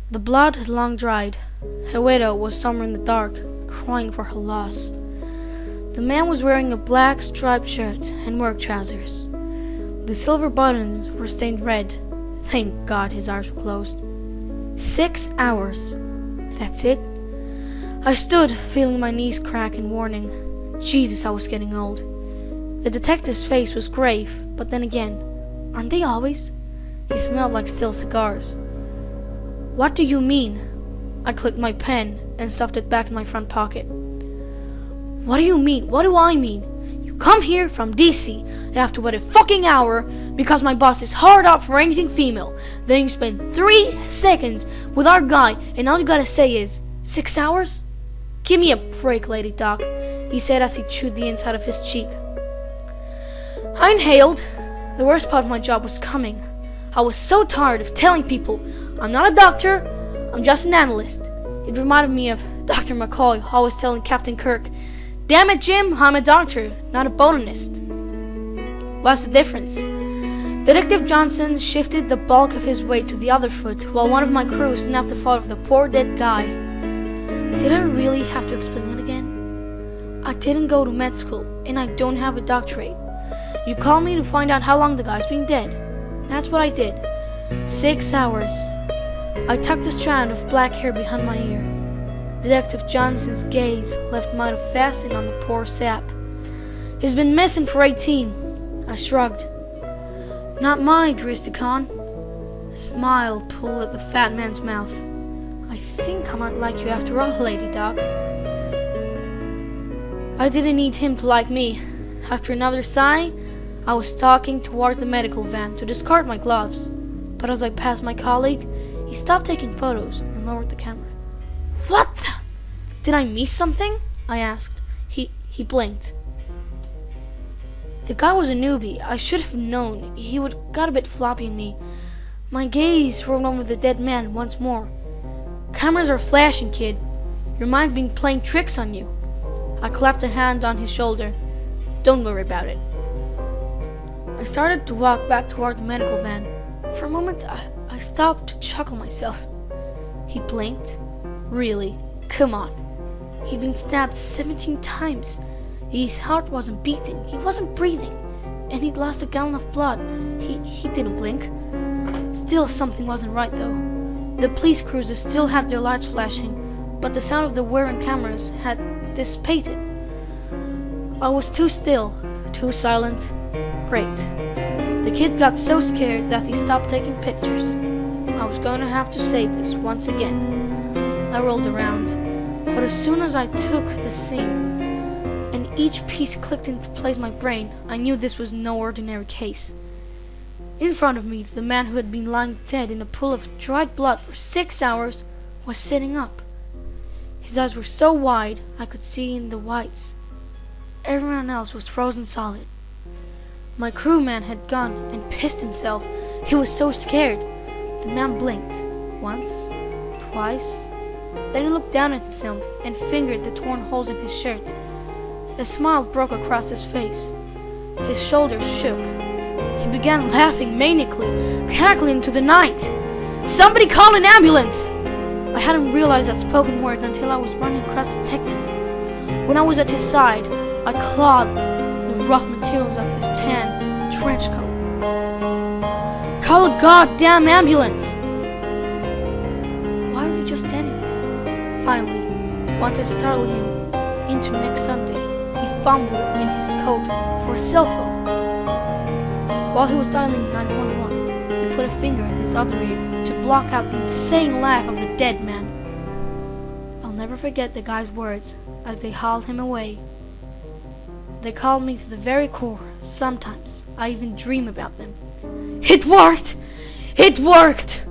The blood had long dried. Her widow was somewhere in the dark, crying for her loss. The man was wearing a black striped shirt and work trousers. The silver buttons were stained red. Thank God his eyes were closed. 6 hours. That's it. I stood, feeling my knees crack in warning. Jesus, I was getting old. The detective's face was grave, but then again, aren't they always? He smelled like stale cigars. What do you mean? I clicked my pen and stuffed it back in my front pocket. What do you mean? What do I mean? You come here from DC and have to wait a fucking hour because my boss is hard up for anything female. Then you spend 3 seconds with our guy and all you gotta say is, 6 hours? Give me a break, Lady Doc, he said as he chewed the inside of his cheek. I inhaled. The worst part of my job was coming. I was so tired of telling people, I'm not a doctor, I'm just an analyst. It reminded me of Dr. McCoy always telling Captain Kirk, damn it, Jim, I'm a doctor, not a botanist. What's the difference? Detective Johnson shifted the bulk of his weight to the other foot while one of my crew snapped the foot of the poor dead guy. Did I really have to explain it again? I didn't go to med school, and I don't have a doctorate. You called me to find out how long the guy's been dead. That's what I did. 6 hours. I tucked a strand of black hair behind my ear. Detective Johnson's gaze left mine fastened on the poor sap. He's been missing for 18. I shrugged. Not mine, Dristicon. A smile pulled at the fat man's mouth. I think I might like you after all, Lady Doc. I didn't need him to like me. After another sigh, I was stalking towards the medical van to discard my gloves. But as I passed my colleague, he stopped taking photos and lowered the camera. What the? Did I miss something? I asked. He blinked. The guy was a newbie. I should have known. He would got a bit floppy in me. My gaze roamed over the dead man once more. Cameras are flashing, kid. Your mind's been playing tricks on you. I clapped a hand on his shoulder. Don't worry about it. I started to walk back toward the medical van. For a moment, I stopped to chuckle myself. He blinked. Really? Come on. He'd been stabbed 17 times. His heart wasn't beating. He wasn't breathing. And he'd lost a gallon of blood. He didn't blink. Still, something wasn't right, though. The police cruisers still had their lights flashing, but the sound of the whirring cameras had dissipated. I was too still, too silent. Great. The kid got so scared that he stopped taking pictures. I was going to have to save this once again. I rolled around, but as soon as I took the scene and each piece clicked into place in my brain, I knew this was no ordinary case. In front of me, the man who had been lying dead in a pool of dried blood for 6 hours was sitting up. His eyes were so wide I could see in the whites. Everyone else was frozen solid. My crewman had gone and pissed himself. He was so scared. The man blinked. Once, twice. Then he looked down at himself and fingered the torn holes in his shirt. A smile broke across his face. His shoulders shook. He began laughing maniacally, cackling into the night. Somebody call an ambulance! I hadn't realized that spoken words until I was running across the detective. When I was at his side, I clawed the rough materials of his tan trench coat. Call a goddamn ambulance! Why were you just standing there? Finally, once I startled him into next Sunday, he fumbled in his coat for a cell phone. While he was dialing 911, he put a finger in his other ear to block out the insane laugh of the dead man. I'll never forget the guy's words as they hauled him away. They called me to the very core. Sometimes I even dream about them. It worked! It worked!